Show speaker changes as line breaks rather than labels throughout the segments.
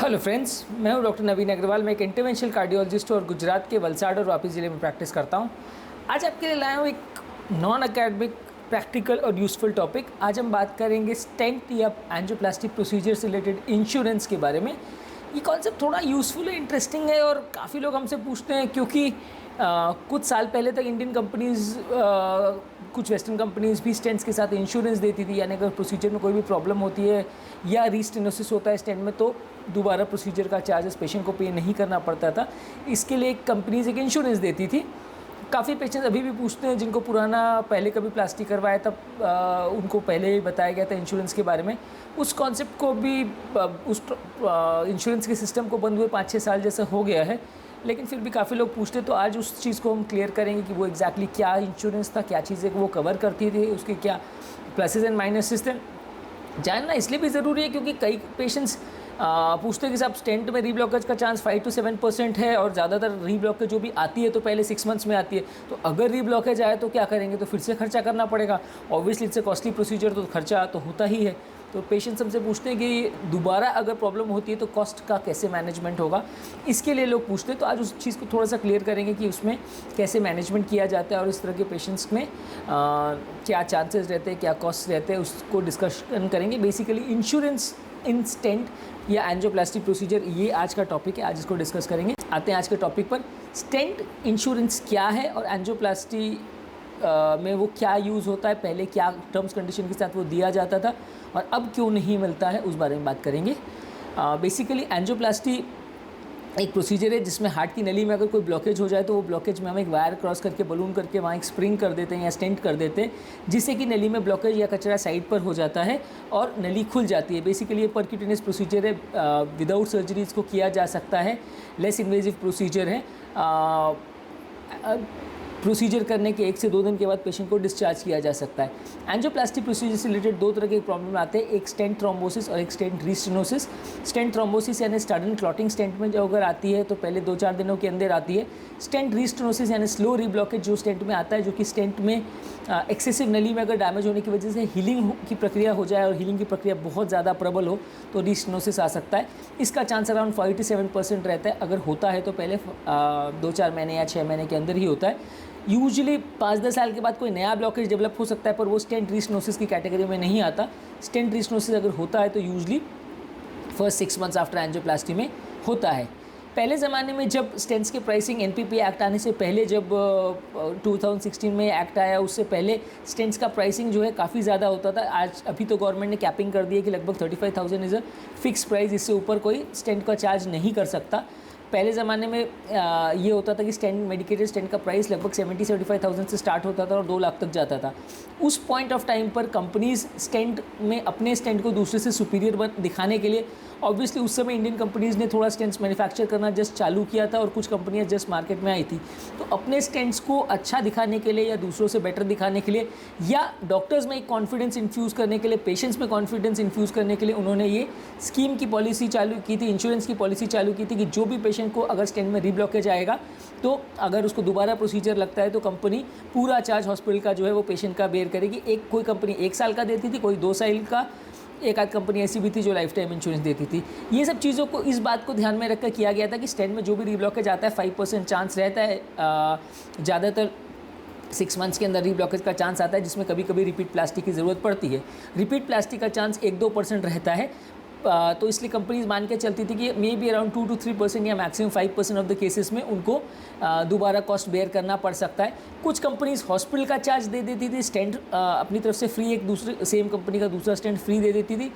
Hello friends, मैं हूं doctor Naveen Agarwal. मैं एक इंटरवेंशनल कार्डियोलॉजिस्ट और गुजरात के वलसाड़ और वापी ज़िले में प्रैक्टिस करता हूं। आज आपके लिए लाया हूं एक नॉन अकेडमिक प्रैक्टिकल और यूज़फुल टॉपिक। आज हम बात करेंगे स्टेंट या एंजियोप्लास्टी प्रोसीजर से रिलेटेड इंश्योरेंस के बारे में। ये कॉन्सेप्ट थोड़ा यूज़फुल है, इंटरेस्टिंग है और काफ़ी लोग हमसे पूछते हैं क्योंकि कुछ साल पहले तक इंडियन कंपनीज़ कुछ वेस्टर्न कंपनीज़ भी स्टेंट्स के साथ इंश्योरेंस देती थी, यानी अगर प्रोसीजर में कोई भी प्रॉब्लम होती है या रीस्टेनोसिस होता है स्टेंट में तो दोबारा प्रोसीजर का चार्जेस पेशेंट को पे नहीं करना पड़ता था। इसके लिए कंपनीज एक इंश्योरेंस देती थी। काफ़ी पेशेंट्स अभी भी पूछते हैं जिनको पुराना पहले कभी प्लास्टिक करवाया तब उनको पहले ही बताया गया था इंश्योरेंस के बारे में। उस कॉन्सेप्ट को भी उस इंश्योरेंस के सिस्टम को बंद हुए 5-6 साल जैसा हो गया है, लेकिन फिर भी काफ़ी लोग पूछते। तो आज उस चीज़ को हम क्लियर करेंगे कि वो एग्जैक्टली क्या इंश्योरेंस था, क्या चीज़ें वो कवर करती थी, उसके क्या प्लसेस एंड माइनसेस थे। जानना इसलिए भी ज़रूरी है क्योंकि कई पेशेंट्स पूछते हैं कि साहब स्टेंट में रीब्लॉकेज का चांस 5 to 7% है और ज़्यादातर रीब्लॉकेज जो भी आती है तो पहले 6 मंथ्स में आती है, तो अगर रीब्लॉकेज आए तो क्या करेंगे, तो फिर से खर्चा करना पड़ेगा। Obviously it's a costly procedure, तो खर्चा तो होता ही है। तो पेशेंट्स हमसे पूछते हैं कि दोबारा अगर प्रॉब्लम होती है तो कॉस्ट का कैसे मैनेजमेंट होगा, इसके लिए लोग पूछते हैं। तो आज उस चीज़ को थोड़ा सा क्लियर करेंगे कि उसमें कैसे मैनेजमेंट किया जाता है और इस तरह के पेशेंट्स में क्या चांसेस रहते हैं, क्या कॉस्ट रहते हैं, उसको डिस्कशन करेंगे। बेसिकली इंश्योरेंस इन स्टेंट या एंजियोप्लास्टी प्रोसीजर, ये आज का टॉपिक है, आज इसको डिस्कस करेंगे। आते हैं आज के टॉपिक पर। स्टेंट इंश्योरेंस क्या है और एंजियोप्लास्टी में वो क्या यूज़ होता है, पहले क्या टर्म्स कंडीशन के साथ वो दिया जाता था और अब क्यों नहीं मिलता है, उस बारे में बात करेंगे। बेसिकली एंजियोप्लास्टी एक प्रोसीजर है जिसमें हार्ट की नली में अगर कोई ब्लॉकेज हो जाए तो वो ब्लॉकेज में हम एक वायर क्रॉस करके बलून करके वहाँ एक स्प्रिंग कर देते हैं या स्टेंट कर देते हैं, जिससे कि नली में ब्लॉकेज या कचरा साइड पर हो जाता है और नली खुल जाती है। बेसिकली ये परक्यूटेनियस प्रोसीजर है, विदाउट सर्जरी इसको किया जा सकता है, लेस इन्वेजिव प्रोसीजर है। प्रोसीजर करने के 1 से 2 दिन के बाद पेशेंट को डिस्चार्ज किया जा सकता है। एंजियोप्लास्टी प्रोसीजर से रिलेटेड 2 तरह के प्रॉब्लम आते हैं, एक स्टेंट थ्रोम्बोसिस और एक स्टेंट रीस्टेनोसिस। स्टेंट थ्रोम्बोसिस यानी सडन क्लॉटिंग स्टेंट में जो अगर आती है तो पहले 2-4 दिनों के अंदर आती है। स्टेंट रीस्टेनोसिस यानी स्लो रीब्लॉकेज जो स्टेंट में आता है, जो कि स्टेंट में एक्सेसिव नली में अगर डैमेज होने की वजह से हीलिंग की प्रक्रिया हो जाए और हीलिंग की प्रक्रिया बहुत ज़्यादा प्रबल हो तो रीस्टेनोसिस आ सकता है। इसका चांस अराउंड 5 to 7% रहता है। अगर होता है तो पहले 2-4 महीने या 6 महीने के अंदर ही होता है। यूजुअली 5-10 साल के बाद कोई नया ब्लॉकेज डेवलप हो सकता है, पर वो स्टेंट रीस्टेनोसिस की कैटेगरी में नहीं आता। स्टेंट रीस्टेनोसिस अगर होता है तो usually first 6 months after angioplasty में होता है। पहले ज़माने में जब स्टेंट्स के प्राइसिंग एनपीपी एक्ट आने से पहले, जब 2016 में एक्ट आया, उससे पहले स्टेंट्स का प्राइसिंग जो है काफ़ी ज़्यादा होता था। आज अभी तो गवर्नमेंट ने कैपिंग कर दी है कि लगभग 35,000 इज़ अ फिक्स प्राइस, इससे ऊपर कोई स्टेंट का चार्ज नहीं कर सकता। पहले ज़माने में ये होता था कि स्टेंट मेडिकेटेड स्टेंट का प्राइस लगभग 70-75,000 से स्टार्ट होता था और 2 लाख तक जाता था। उस पॉइंट ऑफ टाइम पर कंपनीज़ स्टेंट में अपने स्टेंट को दूसरे से सुपीरियर दिखाने के लिए, ऑब्वियसली उस समय इंडियन कंपनीज़ ने थोड़ा स्टेंट्स मैन्युफैक्चर करना जस्ट चालू किया था और कुछ कंपनियां जस्ट मार्केट में आई थी। तो अपने स्टेंट्स को अच्छा दिखाने के लिए या दूसरों से बेटर दिखाने के लिए या डॉक्टर्स में एक कॉन्फिडेंस इन्फ्यूज़ करने के लिए, पेशेंट्स में कॉन्फिडेंस इन्फ्यूज़ करने के लिए उन्होंने ये स्कीम की पॉलिसी चालू की थी, इंश्योरेंस की पॉलिसी चालू की थी कि जो भी पेशेंट को अगर स्टेंट में रीब्लॉकेज आएगा तो अगर उसको दोबारा प्रोसीजर लगता है तो कंपनी पूरा चार्ज हॉस्पिटल का जो है वो पेशेंट का बेयर करेगी। एक कोई कंपनी 1 साल का देती थी, कोई 2 साल का, एक आध कंपनी ऐसी भी थी जो लाइफ टाइम इंश्योरेंस देती थी। ये सब चीज़ों को, इस बात को ध्यान में रखकर किया गया था कि स्टेंट में जो भी रीब्लॉकेज आता है 5% चांस रहता है। ज़्यादातर 6 मंथ्स के अंदर रीब्लॉकेज का चांस आता है, जिसमें कभी कभी रिपीट प्लास्टिक की ज़रूरत पड़ती है। रिपीट प्लास्टिक का चांस 1-2% रहता है। तो इसलिए कंपनीज मान के चलती थी कि मे बी अराउंड 2 to 3% या मैक्सिमम 5% ऑफ द केसेस में उनको दोबारा कॉस्ट बेयर करना पड़ सकता है। कुछ कंपनीज हॉस्पिटल का चार्ज दे देती थी, स्टेंट अपनी तरफ से फ्री, एक दूसरे सेम कंपनी का दूसरा स्टेंट फ्री दे देती थी।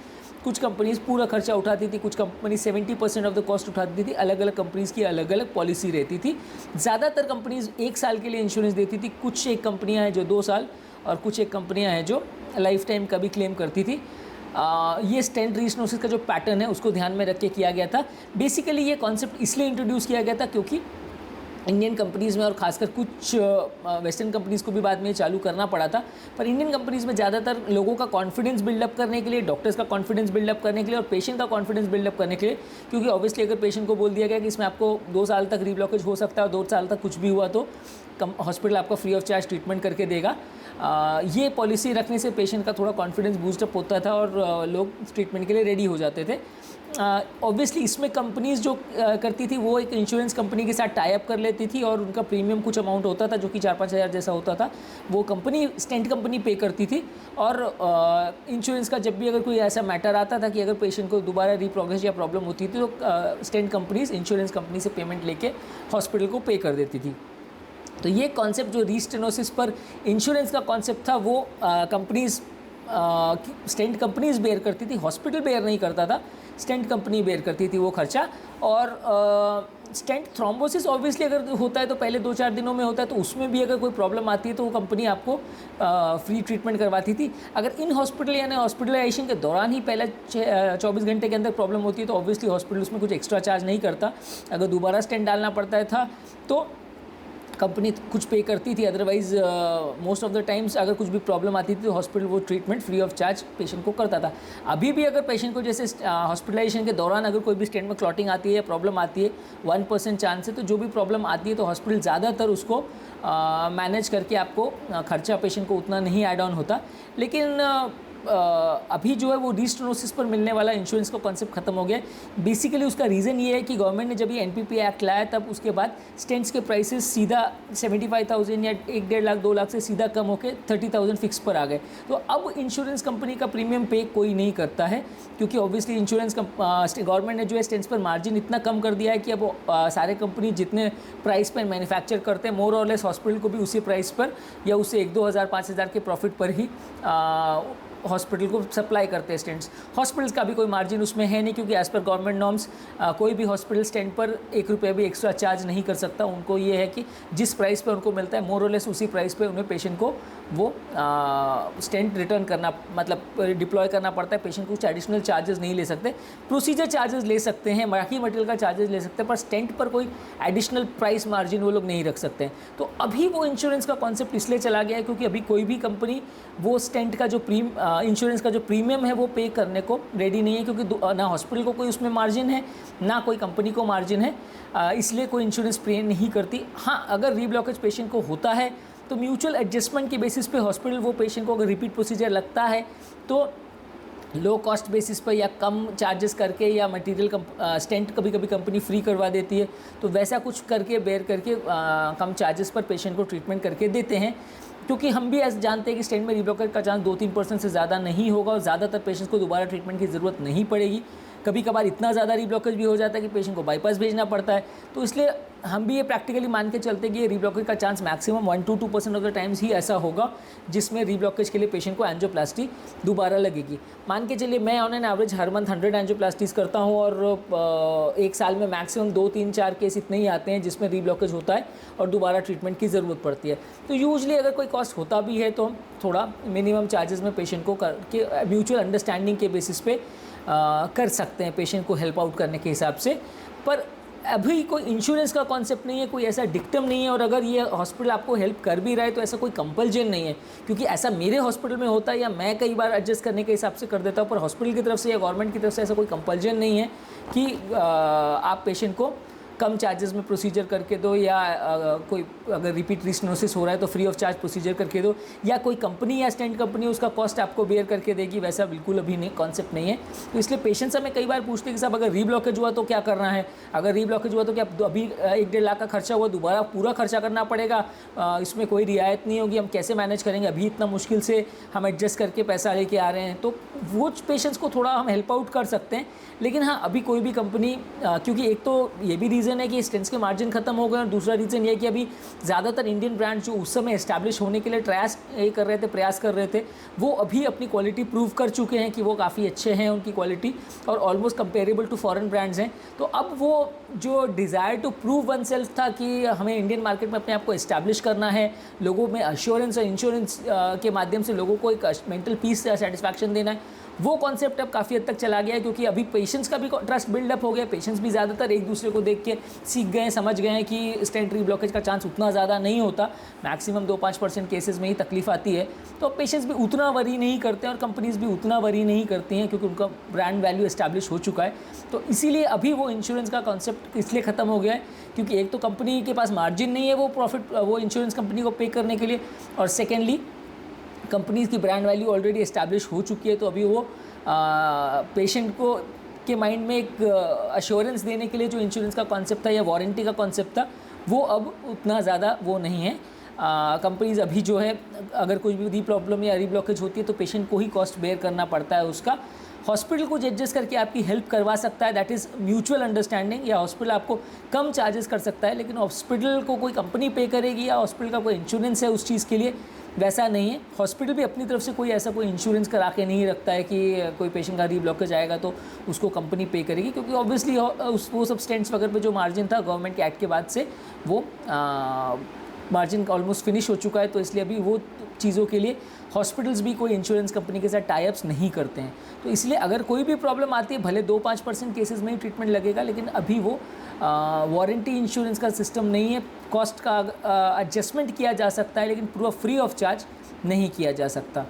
कुछ कंपनीज पूरा खर्चा उठाती थी, कुछ कंपनी 70% ऑफ द कॉस्ट उठाती थी। अलग अलग कंपनीज़ की अलग अलग पॉलिसी रहती थी। ज़्यादातर कंपनीज 1 साल के लिए इंश्योरेंस देती थी, कुछ एक कंपनियाँ हैं जो 2 साल और कुछ एक कंपनियाँ हैं जो लाइफ टाइम का भी क्लेम करती थी। ये स्टेंट रीस्टेनोसिस का जो पैटर्न है उसको ध्यान में रख के किया गया था। बेसिकली ये कॉन्सेप्ट इसलिए इंट्रोड्यूस किया गया था क्योंकि इंडियन कंपनीज़ में और खासकर कुछ वेस्टर्न कंपनीज़ को भी बाद में चालू करना पड़ा था, पर इंडियन कंपनीज़ में ज़्यादातर लोगों का कॉन्फिडेंस बिल्डअप करने के लिए, डॉक्टर्स का कॉन्फिडेंस बिल्डअप करने के लिए और पेशेंट का कॉन्फिडेंस बिल्डअप करने के लिए, क्योंकि ऑब्वियसली अगर पेशेंट को बोल दिया गया कि इसमें आपको 2 साल तक रीब्लॉकेज हो सकता है और 2 साल तक कुछ भी हुआ तो हॉस्पिटल आपका फ्री ऑफ चार्ज ट्रीटमेंट करके देगा। ये पॉलिसी रखने से पेशेंट का थोड़ा कॉन्फिडेंस बूस्टअप होता था और लोग ट्रीटमेंट के लिए रेडी हो जाते थे। ऑब्वियसली इसमें कंपनीज़ जो करती थी वो एक इंश्योरेंस कंपनी के साथ टाई अप कर लेती थी और उनका प्रीमियम कुछ अमाउंट होता था जो कि 4-5 हज़ार जैसा होता था, वो कंपनी स्टेंट कंपनी पे करती थी। और इंश्योरेंस का जब भी अगर कोई ऐसा मैटर आता था कि अगर पेशेंट को दोबारा रीप्रोग्रेस या प्रॉब्लम होती थी तो स्टेंट कंपनीज इंश्योरेंस कंपनी से पेमेंट लेके हॉस्पिटल को पे कर देती थी। तो ये कॉन्सेप्ट जो रीस्टेनोसिस पर इंश्योरेंस का कॉन्सेप्ट था वो कंपनीज स्टेंट कंपनीज बेयर करती थी, हॉस्पिटल बेयर नहीं करता था, स्टेंट कंपनी बेयर करती थी वो खर्चा। और स्टेंट थ्रोम्बोसिस ऑब्वियसली अगर होता है तो पहले 2-4 दिनों में होता है, तो उसमें भी अगर कोई प्रॉब्लम आती है तो वो कंपनी आपको फ्री ट्रीटमेंट करवाती थी। अगर इन हॉस्पिटल यानी हॉस्पिटलाइजेशन के दौरान ही पहले 24 घंटे के अंदर प्रॉब्लम होती है तो ऑब्वियसली हॉस्पिटल उसमें कुछ एक्स्ट्रा चार्ज नहीं करता। अगर दोबारा स्टेंट डालना पड़ता था तो कंपनी कुछ पे करती थी, otherwise most of the times अगर कुछ भी प्रॉब्लम आती थी तो हॉस्पिटल वो treatment free of charge patient को करता था। अभी भी अगर पेशेंट को जैसे हॉस्पिटलाइजेशन के दौरान अगर कोई भी स्टेंट में क्लॉटिंग आती है या प्रॉब्लम आती है 1% चांस है, तो जो भी प्रॉब्लम आती है तो हॉस्पिटल ज़्यादातर उसको मैनेज करके आपको खर्चा पेशेंट को उतना नहीं ऐड ऑन होता। लेकिन अभी जो है वो रीस्टेनोसिस पर मिलने वाला इंश्योरेंस का कॉन्सेप्ट खत्म हो गया है। बेसिकली उसका रीज़न ये है कि गवर्नमेंट ने जब ये एनपीपी एक्ट लाया तब उसके बाद स्टेंट्स के प्राइसेस सीधा 75,000 या 1-1.5 लाख 2 लाख से सीधा कम होकर 30,000 फिक्स पर आ गए। तो अब इंश्योरेंस कंपनी का प्रीमियम पे कोई नहीं करता है, क्योंकि ऑब्वियसली इंश्योरेंस गवर्नमेंट ने जो है स्टेंट्स पर मार्जिन इतना कम कर दिया है कि अब सारे कंपनी जितने प्राइस पर मैन्युफैक्चर करते हैं मोर और लेस हॉस्पिटल को भी उसी प्राइस पर या उससे 1-2 हज़ार 5 हज़ार के प्रॉफिट पर ही हॉस्पिटल को सप्लाई करते हैं स्टेंट्स। हॉस्पिटल्स का भी कोई मार्जिन उसमें है नहीं, क्योंकि एज़ पर गवर्नमेंट नॉर्म्स कोई भी हॉस्पिटल स्टेंट पर 1 रुपया भी एक्स्ट्रा चार्ज नहीं कर सकता। उनको ये है कि जिस प्राइस पे उनको मिलता है मोर और लेस उसी प्राइस पे उन्हें पेशेंट को वो स्टेंट रिटर्न करना मतलब डिप्लॉय करना पड़ता है। पेशेंट कुछ एडिशनल चार्जेस नहीं ले सकते, प्रोसीजर चार्जेस ले सकते हैं, बाकी मटेरियल का चार्जेस ले सकते हैं, पर स्टेंट पर कोई एडिशनल प्राइस मार्जिन वो लोग नहीं रख सकते हैं। तो अभी वो इंश्योरेंस का कॉन्सेप्ट इसलिए चला गया है क्योंकि अभी कोई भी कंपनी वो स्टेंट का जो इंश्योरेंस का जो प्रीमियम है वो पे करने को रेडी नहीं है, क्योंकि ना हॉस्पिटल को कोई उसमें मार्जिन है ना कोई कंपनी को मार्जिन है, इसलिए कोई इंश्योरेंस पे नहीं करती। हाँ, अगर रीब्लॉकेज पेशेंट को होता है तो म्यूचुअल एडजस्टमेंट के बेसिस पे हॉस्पिटल वो पेशेंट को अगर रिपीट प्रोसीजर लगता है तो लो कॉस्ट बेसिस पर या कम चार्जेस करके या मटेरियल स्टेंट कभी कभी कंपनी फ्री करवा देती है, तो वैसा कुछ करके बेयर करके कम चार्जेस पर पेशेंट को ट्रीटमेंट करके देते हैं। क्योंकि हम भी ऐसे जानते हैं कि स्टेंट में रीब्लॉकेज का चांस 2-3% से ज़्यादा नहीं होगा और ज़्यादातर पेशेंट्स को दोबारा ट्रीटमेंट की ज़रूरत नहीं पड़ेगी। कभी कभार इतना ज़्यादा रीब्लॉकेज भी हो जाता है कि पेशेंट को बाईपास भेजना पड़ता है। तो इसलिए हम भी ये प्रैक्टिकली मान के चलते हैं कि ये रीब्लॉकेज का chance maximum 1-2% of the times ही ऐसा होगा जिसमें रीब्लॉकेज के लिए पेशेंट को एंजियोप्लास्टी दोबारा लगेगी। मान के चलिए मैं on an average her month 100 एंजियोप्लास्टीज करता हूँ और एक साल में मैक्सिमम 2-3-4 केस इतने ही आते हैं जिसमें रीब्लॉकेज होता है और दोबारा ट्रीटमेंट की ज़रूरत पड़ती है। तो यूजली अगर कोई कॉस्ट होता भी है तो हम थोड़ा मिनिमम चार्जेस में पेशेंट को करके म्यूचुअल अंडरस्टैंडिंग के बेसिस पे कर सकते हैं पेशेंट को हेल्प आउट करने के हिसाब से। पर अभी कोई इंश्योरेंस का कॉन्सेप्ट नहीं है, कोई ऐसा डिक्टम नहीं है, और अगर ये हॉस्पिटल आपको हेल्प कर भी रहा है तो ऐसा कोई कंपल्जन नहीं है, क्योंकि ऐसा मेरे हॉस्पिटल में होता है या मैं कई बार एडजस्ट करने के हिसाब से कर देता हूँ, पर हॉस्पिटल की तरफ से या गवर्नमेंट की तरफ से ऐसा कोई कंपल्जन नहीं है कि आप पेशेंट को कम चार्जेस में प्रोसीजर करके दो या कोई अगर रिपीट रीस्टेनोसिस हो रहा है तो फ्री ऑफ चार्ज प्रोसीजर करके दो, या कोई कंपनी या स्टेंट कंपनी उसका कॉस्ट आपको बेयर करके देगी, वैसा बिल्कुल अभी नहीं कॉन्सेप्ट नहीं है। तो इसलिए पेशेंट्स हमें कई बार पूछते हैं कि साहब अगर रीब्लॉकेज हुआ तो क्या करना है, अगर रीब्लॉकेज हुआ तो क्या अभी 1-1.5 लाख का खर्चा हुआ दोबारा पूरा खर्चा करना पड़ेगा, इसमें कोई रियायत नहीं होगी, हम कैसे मैनेज करेंगे, अभी इतना मुश्किल से हम एडजस्ट करके पैसा लेके आ रहे हैं। तो वो पेशेंट्स को थोड़ा हम हेल्प आउट कर सकते हैं। लेकिन हाँ, अभी कोई भी कंपनी क्योंकि एक तो ये भी रीज़न है कि स्टेंट्स के मार्जिन खत्म हो गए और दूसरा रीज़न ये है कि अभी ज़्यादातर इंडियन ब्रांड्स जो उस समय एस्टैब्लिश होने के लिए प्रयास कर रहे थे वो अभी अपनी क्वालिटी प्रूव कर चुके हैं कि वो काफ़ी अच्छे हैं, उनकी क्वालिटी और almost comparable to foreign brands हैं। तो अब वो जो desire to prove oneself था कि हमें इंडियन मार्केट में अपने आप को एस्टैब्लिश करना है, लोगों में अश्योरेंस और इंश्योरेंस के माध्यम से लोगों को एक मेंटल पीस सेटिस्फैक्शन देना है, वो कॉन्सेप्ट अब काफ़ी हद तक चला गया है, क्योंकि अभी पेशेंट्स का भी ट्रस्ट बिल्डअप हो गया। पेशेंट्स भी ज़्यादातर एक दूसरे को देख के सीख गए हैं, समझ गए हैं कि स्टेंट रीब्लॉकेज का चांस उतना ज़्यादा नहीं होता, मैक्सिमम 2-5% केसेस में ही तकलीफ आती है। तो पेशेंट्स भी उतना वरी नहीं करते हैं और कंपनीज़ भी उतना वरी नहीं करती हैं, क्योंकि उनका ब्रांड वैल्यू एस्टैब्लिश हो चुका है। तो इसीलिए अभी वो इंश्योरेंस का कॉन्सेप्ट इसलिए ख़त्म हो गया है क्योंकि एक तो कंपनी के पास मार्जिन नहीं है वो इंश्योरेंस कंपनी को पे करने के लिए, और सेकेंडली कंपनीज़ की ब्रांड वैल्यू ऑलरेडी एस्टैब्लिश हो चुकी है। तो अभी वो पेशेंट को के माइंड में एक अश्योरेंस देने के लिए जो इंश्योरेंस का कॉन्सेप्ट था या वारंटी का कॉन्सेप्ट था वो अब उतना ज़्यादा वो नहीं है। कंपनीज़ अभी जो है अगर कोई भी प्रॉब्लम या रीब्लॉकेज होती है तो पेशेंट को ही कॉस्ट बेयर करना पड़ता है उसका। हॉस्पिटल कुछ एडजस्ट करके आपकी हेल्प करवा सकता है, दैट इज़ म्यूचुअल अंडरस्टैंडिंग, या हॉस्पिटल आपको कम चार्जेस कर सकता है, लेकिन हॉस्पिटल को कोई कंपनी पे करेगी या हॉस्पिटल का कोई इंश्योरेंस है उस चीज़ के लिए, वैसा नहीं है। हॉस्पिटल भी अपनी तरफ से कोई ऐसा कोई इंश्योरेंस करा के नहीं रखता है कि कोई पेशेंट का रीब्लॉकेज आएगा तो उसको कंपनी पे करेगी, क्योंकि ऑब्वियसली वो सब स्टेंट्स वगैरह पे जो मार्जिन था गवर्नमेंट के एक्ट के बाद से वो मार्जिन ऑलमोस्ट फिनिश हो चुका है, तो इसलिए अभी वो चीज़ों के लिए हॉस्पिटल्स भी कोई इंश्योरेंस कंपनी के साथ टाई-अप्स नहीं करते हैं। तो इसलिए अगर कोई भी प्रॉब्लम आती है, भले 2-5% केसेस में ही ट्रीटमेंट लगेगा, लेकिन अभी वो वारंटी इंश्योरेंस का सिस्टम नहीं है। कॉस्ट का एडजस्टमेंट किया जा सकता है, लेकिन पूरा फ्री ऑफ चार्ज नहीं किया जा सकता।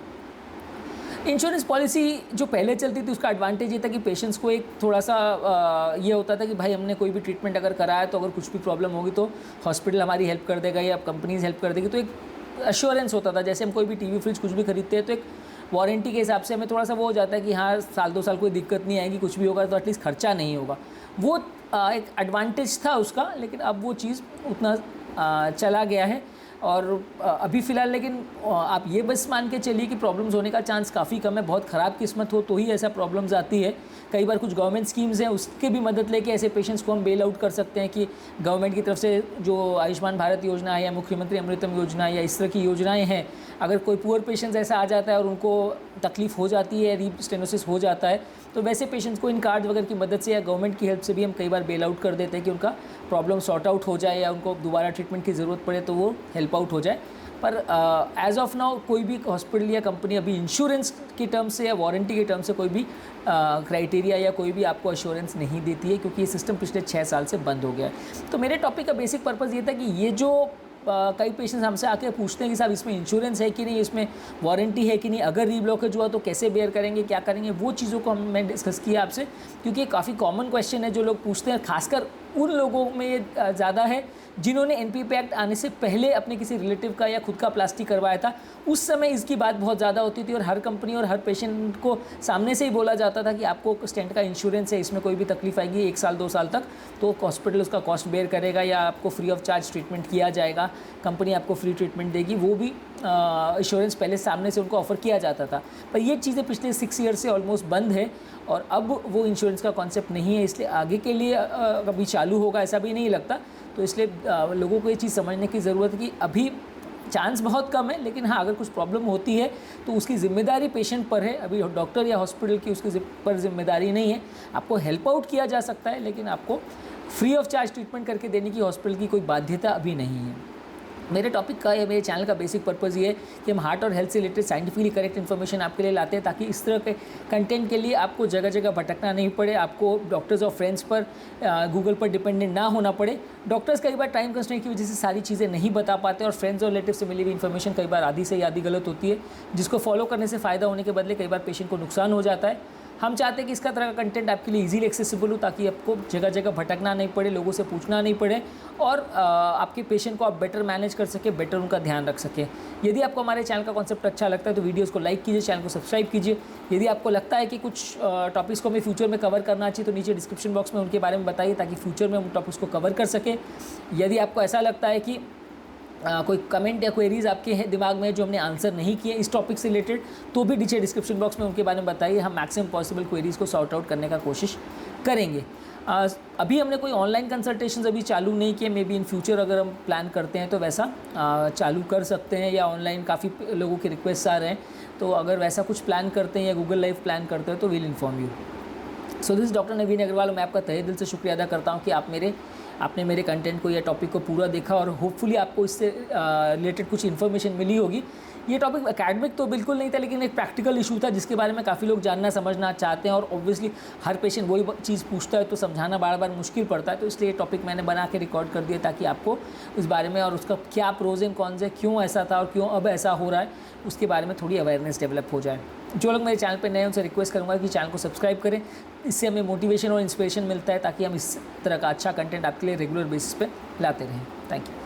इंश्योरेंस पॉलिसी जो पहले चलती थी उसका एडवांटेज ये था कि पेशेंट्स को एक थोड़ा सा ये होता था कि भाई हमने कोई भी ट्रीटमेंट अगर कराया तो अगर कुछ भी प्रॉब्लम होगी तो हॉस्पिटल हमारी हेल्प कर देगा या कंपनीज हेल्प कर देगी, तो एक अश्योरेंस होता था। जैसे हम कोई भी टीवी फ्रिज कुछ भी खरीदते हैं तो एक वारंटी के हिसाब से हमें थोड़ा सा वो हो जाता है कि हाँ साल 2 साल कोई दिक्कत नहीं आएगी, कुछ भी होगा तो एटलीस्ट खर्चा नहीं होगा, वो एक एडवांटेज था उसका। लेकिन अब वो चीज़ उतना चला गया है और अभी फ़िलहाल, लेकिन आप ये बस मान के चलिए कि प्रॉब्लम्स होने का चांस काफ़ी कम है। बहुत ख़राब किस्मत हो तो ही ऐसा प्रॉब्लम्स आती है। कई बार कुछ गवर्नमेंट स्कीम्स हैं उसके भी मदद लेके ऐसे पेशेंट्स को हम बेल आउट कर सकते हैं कि गवर्नमेंट की तरफ से जो आयुष्मान भारत योजना है या मुख्यमंत्री अमृतम योजना या इस तरह की योजनाएं हैं, अगर कोई पुअर पेशेंट्स ऐसा आ जाता है और उनको तकलीफ़ हो जाती है, रीस्टेनोसिस हो जाता है, तो वैसे पेशेंट्स को इन कार्ड वगैरह की मदद से या गवर्नमेंट की हेल्प से भी हम कई बार बेल आउट कर देते हैं कि उनका प्रॉब्लम सॉर्ट आउट हो जाए या उनको दोबारा ट्रीटमेंट की ज़रूरत पड़े तो वो हेल्प आउट हो जाए। पर एज ऑफ नाउ कोई भी हॉस्पिटल या कंपनी अभी इंश्योरेंस के टर्म से या वारंटी के टर्म से कोई भी क्राइटेरिया या कोई भी आपको अश्योरेंस नहीं देती है, क्योंकि ये सिस्टम पिछले 6 साल से बंद हो गया है। तो मेरे टॉपिक का बेसिक पर्पज़ ये था कि ये जो कई पेशेंट्स हमसे आके पूछते हैं कि साहब इसमें इंश्योरेंस है कि नहीं, इसमें वारंटी है कि नहीं, अगर रीब्लॉकेज हुआ तो कैसे बेयर करेंगे, क्या करेंगे, वो चीज़ों को मैं डिस्कस किया आपसे, क्योंकि ये काफ़ी कॉमन क्वेश्चन है जो लोग पूछते हैं। खासकर उन लोगों में ये ज़्यादा है जिन्होंने एनपीपी एक्ट आने से पहले अपने किसी रिलेटिव का या खुद का प्लास्टिक करवाया था। उस समय इसकी बात बहुत ज़्यादा होती थी और हर कंपनी और हर पेशेंट को सामने से ही बोला जाता था कि आपको स्टेंट का इंश्योरेंस है, इसमें कोई भी तकलीफ आएगी 1 साल 2 साल तक तो हॉस्पिटल उसका कॉस्ट बेयर करेगा या आपको फ्री ऑफ चार्ज ट्रीटमेंट किया जाएगा, कंपनी आपको फ्री ट्रीटमेंट देगी। वो भी इंश्योरेंस पहले सामने से उनको ऑफर किया जाता था। पर ये चीज़ें पिछले 6 ईयर से ऑलमोस्ट बंद है और अब वो इंश्योरेंस का कॉन्सेप्ट नहीं है, इसलिए आगे के लिए कभी चालू होगा ऐसा भी नहीं लगता। तो इसलिए लोगों को ये चीज़ समझने की ज़रूरत है कि अभी चांस बहुत कम है, लेकिन हाँ अगर कुछ प्रॉब्लम होती है तो उसकी ज़िम्मेदारी पेशेंट पर है। अभी डॉक्टर या हॉस्पिटल की उसकी पर जिम्मेदारी नहीं है। आपको हेल्प आउट किया जा सकता है, लेकिन आपको फ्री ऑफ चार्ज ट्रीटमेंट करके देने की हॉस्पिटल की कोई बाध्यता अभी नहीं है। मेरे टॉपिक का या मेरे चैनल का बेसिक पर्पज़ ये है कि हम हार्ट और हेल्थ से रिलेटेड साइंटिफिकली करेक्ट इन्फॉर्मेशन आपके लिए लाते हैं, ताकि इस तरह के कंटेंट के लिए आपको जगह जगह भटकना नहीं पड़े, आपको डॉक्टर्स और फ्रेंड्स पर गूगल पर डिपेंडेंट ना होना पड़े। डॉक्टर्स कई बार टाइम कंस्ट्रेंट की वजह से सारी चीज़ें नहीं बता पाते और फ्रेंड्स और रिलेटिव से मिली हुई इन्फॉर्मेशन कई बार आधी से आधी गलत होती है, जिसको फॉलो करने से फ़ायदा होने के बदले कई बार पेशेंट को नुकसान हो जाता है। हम चाहते हैं कि इसका तरह का कंटेंट आपके लिए इजीली एक्सेसिबल हो, ताकि आपको जगह जगह भटकना नहीं पड़े, लोगों से पूछना नहीं पड़े और आपके पेशेंट को आप बेटर मैनेज कर सके, बेटर उनका ध्यान रख सके। यदि आपको हमारे चैनल का कॉन्सेप्ट अच्छा लगता है तो वीडियोस को लाइक कीजिए, चैनल को सब्सक्राइब कीजिए। यदि आपको लगता है कि कुछ टॉपिक्स को हमें फ्यूचर में कवर करना चाहिए तो नीचे डिस्क्रिप्शन बॉक्स में उनके बारे में बताइए, ताकि फ्यूचर में हम टॉपिक्स को कवर कर सकें। यदि आपको ऐसा लगता है कि कोई कमेंट या क्वेरीज़ आपके हैं दिमाग में जो हमने आंसर नहीं किए इस टॉपिक से रिलेटेड, तो भी नीचे डिस्क्रिप्शन बॉक्स में उनके बारे में बताइए। हम मैक्सिमम पॉसिबल क्वेरीज़ को सॉर्ट आउट करने का कोशिश करेंगे। अभी हमने कोई ऑनलाइन कंसल्टेशंस अभी चालू नहीं किए, मे बी इन फ्यूचर अगर हम प्लान करते हैं तो वैसा चालू कर सकते हैं, या ऑनलाइन काफ़ी लोगों के रिक्वेस्ट आ रहे हैं, तो अगर वैसा कुछ प्लान करते हैं या गूगल लाइव प्लान करते हैं तो will inform you. So this doctor Naveen Agarwal. मैं आपका तहे दिल से शुक्रिया अदा करता हूँ कि आपने मेरे कंटेंट को या टॉपिक को पूरा देखा और होपफुली आपको इससे रिलेटेड कुछ इन्फॉर्मेशन मिली होगी। ये टॉपिक एकेडमिक तो बिल्कुल नहीं था, लेकिन एक प्रैक्टिकल इशू था जिसके बारे में काफ़ी लोग जानना समझना चाहते हैं और ऑब्वियसली हर पेशेंट वही चीज़ पूछता है तो समझाना बार बार मुश्किल पड़ता है। तो इसलिए ये टॉपिक मैंने बना के रिकॉर्ड कर दिया ताकि आपको इस बारे में और उसका क्या प्रोज एंड कॉन्स है, क्यों ऐसा था और क्यों अब ऐसा हो रहा है, उसके बारे में थोड़ी अवेयरनेस डेवलप हो जाए। जो लोग मेरे चैनल पर नए हैं उनसे रिक्वेस्ट करूँगा कि चैनल को सब्सक्राइब करें, इससे हमें मोटिवेशन और इंस्पिरेशन मिलता है ताकि हम इस तरह का अच्छा कंटेंट आपके लिए रेगुलर बेसिस पे लाते रहें। Thank you.